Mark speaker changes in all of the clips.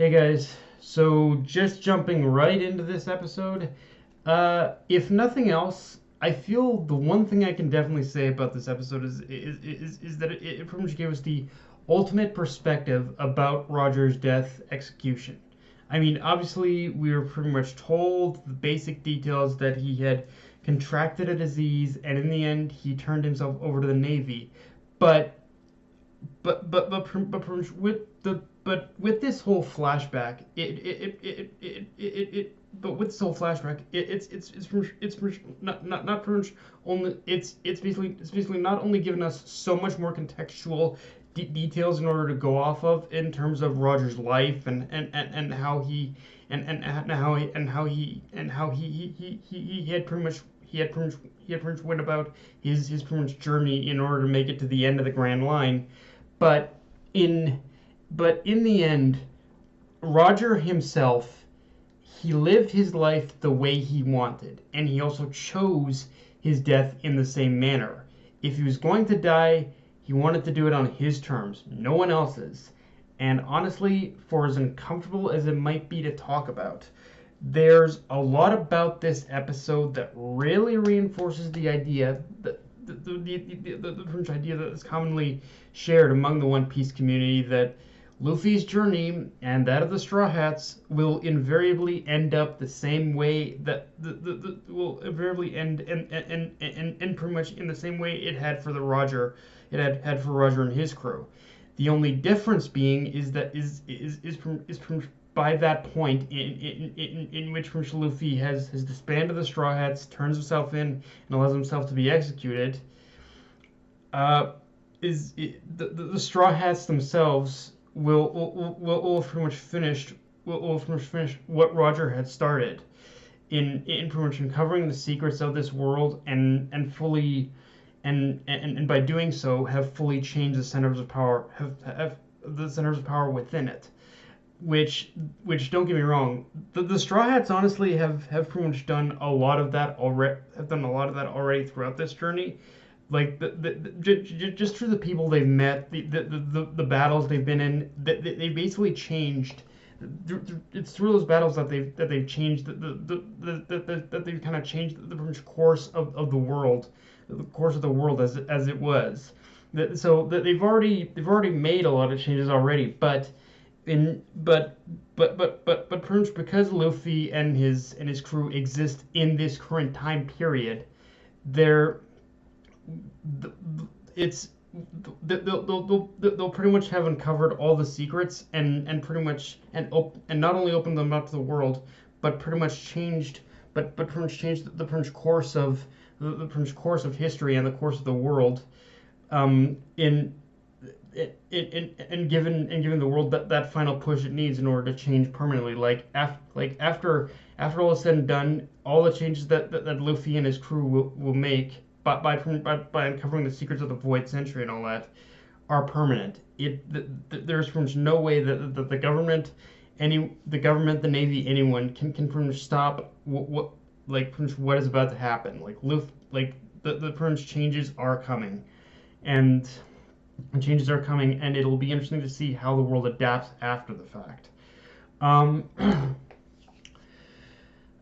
Speaker 1: Hey guys, so just jumping right into this episode. If nothing else, I feel the one thing I can definitely say about this episode is that it pretty much gave us the ultimate perspective about Roger's death execution. I mean, obviously, we were pretty much told the basic details that he had contracted a disease, and in the end, he turned himself over to the Navy. But with this whole flashback, with this whole flashback, it's not pretty much only it's basically not only giving us so much more contextual details in order to go off of in terms of Roger's life and how he he had pretty much went about his pretty much journey in order to make it to the end of the Grand Line. But in in the end, Roger himself, he lived his life the way he wanted, and he also chose his death in the same manner. If he was going to die, he wanted to do it on his terms, no one else's. And honestly, for as uncomfortable as it might be to talk about, there's a lot about this episode that really reinforces the idea that the idea that is commonly shared among the One Piece community, that Luffy's journey and that of the Straw Hats will invariably end up the same way, that will invariably end pretty much in the same way it had for had for Roger and his crew. The only difference being is that by that point in which Luffy has disbanded the Straw Hats, turns himself in, and allows himself to be executed, the Straw Hats themselves will pretty much finish what Roger had started in pretty much uncovering the secrets of this world, and fully and by doing so have fully changed the centers of power, have the centers of power within it. Which don't get me wrong, the Straw Hats honestly have pretty much done a lot of that already throughout this journey. Like just through the people they've met, the battles they've been in, they basically changed. It's through those battles that they've changed that they've kind of changed the course of the world, as it was. So that they've already made a lot of changes already, but pretty much because Luffy and his crew exist in this current time period, they're it's they'll pretty much have uncovered all the secrets, and pretty much and not only opened them up to the world, but pretty much changed the pretty much course of the pretty much course of history and the course of the world, in and given the world that final push it needs in order to change permanently. After all is said and done, all the changes that Luffy and his crew will make by uncovering the secrets of the Void Century and all that are permanent. There's pretty much no way that the government, the Navy, anyone can pretty much stop what is about to happen. The pretty much changes are coming, and it'll be interesting to see how the world adapts after the fact.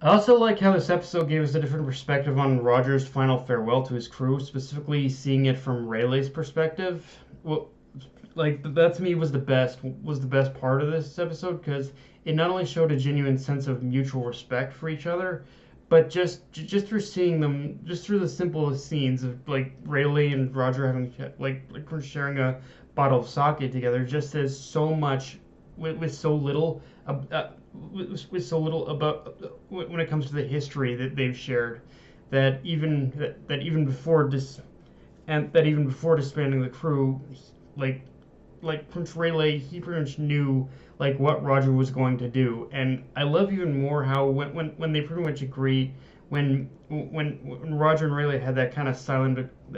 Speaker 1: I also like how this episode gave us a different perspective on Roger's final farewell to his crew, specifically seeing it from Rayleigh's perspective. Well, that to me was the best part of this episode, because it not only showed a genuine sense of mutual respect for each other, but just through seeing them, just through the simplest scenes of Rayleigh and Roger having sharing a bottle of sake together, just says so much with so little. With so little about when it comes to the history that they've shared, that even before disbanding the crew, Prince Rayleigh, he pretty much knew what Roger was going to do. And I love even more how when they pretty much agree, when Roger and Rayleigh had that kind of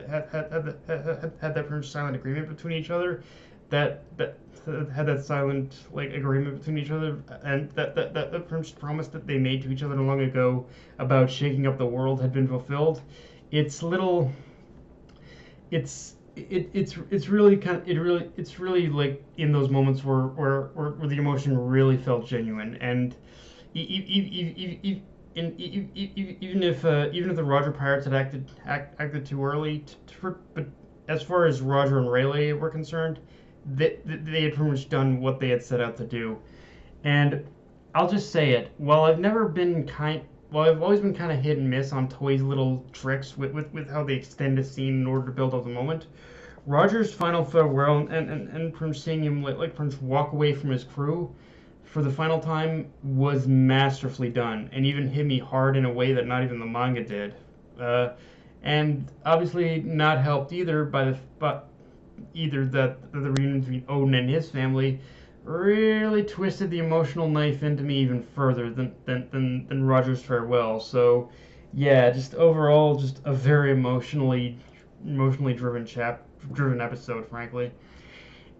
Speaker 1: had that pretty much silent agreement between each other, that had that silent agreement between each other, and that promise that they made to each other long ago about shaking up the world had been fulfilled. It's it's really it's really like in those moments where the emotion really felt genuine. And even if the Roger Pirates had acted too early, but as far as Roger and Rayleigh were concerned, they had pretty much done what they had set out to do. And I'll just say it. While I've always been kind of hit and miss on Toei's little tricks with how they extend a scene in order to build up the moment, Roger's final farewell and from seeing him from walk away from his crew for the final time was masterfully done, and even hit me hard in a way that not even the manga did. And obviously not helped either but either that the reunion between Odin and his family really twisted the emotional knife into me even further than Roger's farewell. So yeah, just overall just a very emotionally driven episode, frankly.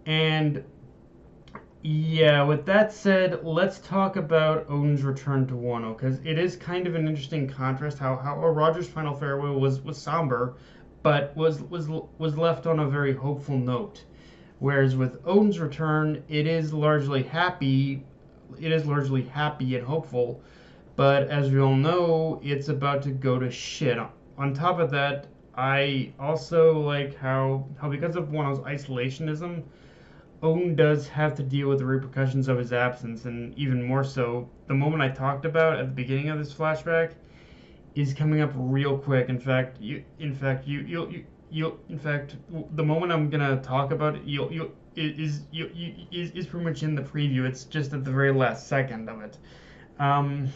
Speaker 1: And yeah, with that said, let's talk about Odin's return to Wano, because it is kind of an interesting contrast how Roger's final farewell was somber, but was left on a very hopeful note. Whereas with Odin's return, it is largely happy. It is largely happy and hopeful, but as we all know, it's about to go to shit. On top of that, I also like how because of Wano's isolationism, Odin does have to deal with the repercussions of his absence, and even more so, the moment I talked about at the beginning of this flashback is coming up real quick. In fact, the moment I'm gonna talk about it, is pretty much in the preview. It's just at the very last second of it. And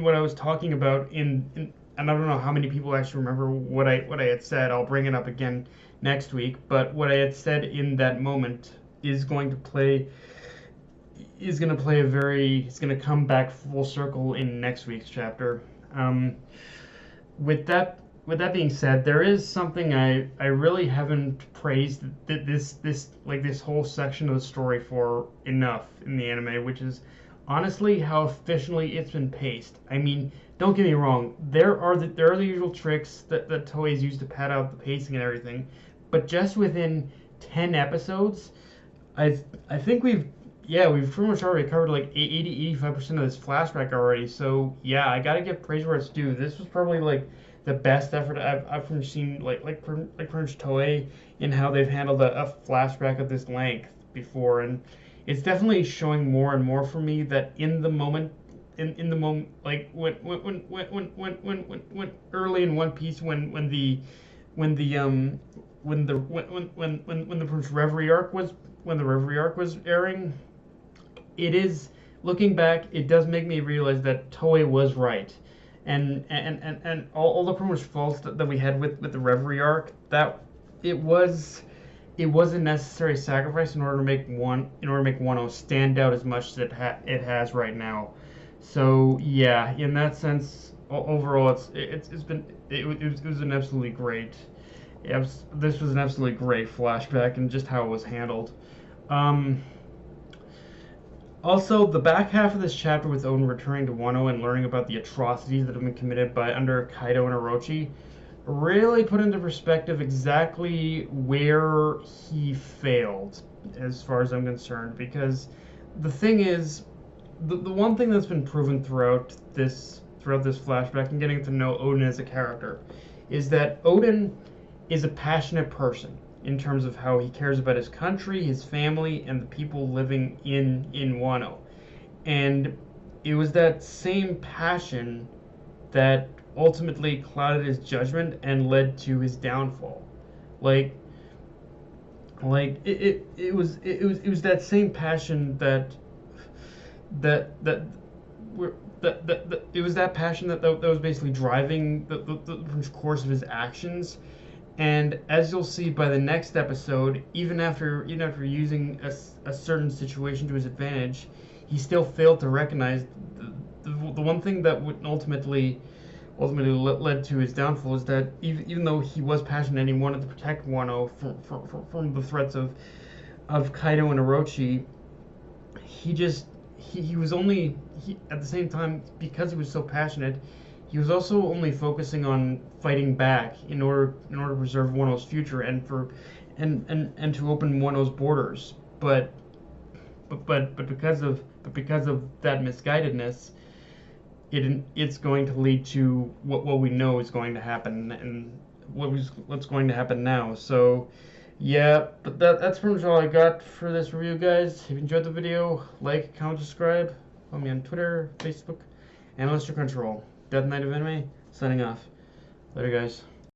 Speaker 1: what I was talking about and I don't know how many people actually remember what I had said. I'll bring it up again next week. But what I had said in that moment is going to play it's going to come back full circle in next week's chapter. With that being said, there is something I really haven't praised this whole section of the story for enough in the anime, which is honestly how efficiently it's been paced. I mean, don't get me wrong, there are the usual tricks that Toei's used to pad out the pacing and everything, but just within 10 episodes, I think we've pretty much already covered like 80-85% of this flashback already. So yeah, I gotta give praise where it's due. This was probably like the best effort I've seen from Toei in how they've handled a flashback of this length before, and it's definitely showing more and more for me that in the moment, like when early in One Piece when the Reverie arc was airing, it is looking back, it does make me realize that Toei was right. And all the pretty much faults that we had with the Reverie arc, that it was a necessary sacrifice in order to make Wano stand out as much as it has right now. So yeah, in that sense, overall, it was an absolutely great. This was an absolutely great flashback and just how it was handled. Also, the back half of this chapter with Odin returning to Wano and learning about the atrocities that have been committed by under Kaido and Orochi really put into perspective exactly where he failed, as far as I'm concerned. Because the thing is, the one thing that's been proven throughout this flashback and getting to know Odin as a character is that Odin is a passionate person in terms of how he cares about his country, his family, and the people living in Wano. And it was that same passion that ultimately clouded his judgment and led to his downfall. Like it was that same passion that it was that passion that was basically driving the course of his actions. And as you'll see by the next episode, even after using a certain situation to his advantage, he still failed to recognize the one thing that would ultimately led to his downfall is that even though he was passionate and he wanted to protect Wano from the threats of Kaido and Orochi, he was only at the same time, because he was so passionate, he was also only focusing on fighting back in order to preserve Wano's future and for and to open Wano's borders. But because of that misguidedness, it's going to lead to what we know is going to happen and what's going to happen now. So yeah, but that's pretty much all I got for this review, guys. If you enjoyed the video, like, comment, subscribe. Follow me on Twitter, Facebook, and Lister Control. Death Knight of Anime, signing off. Later, guys.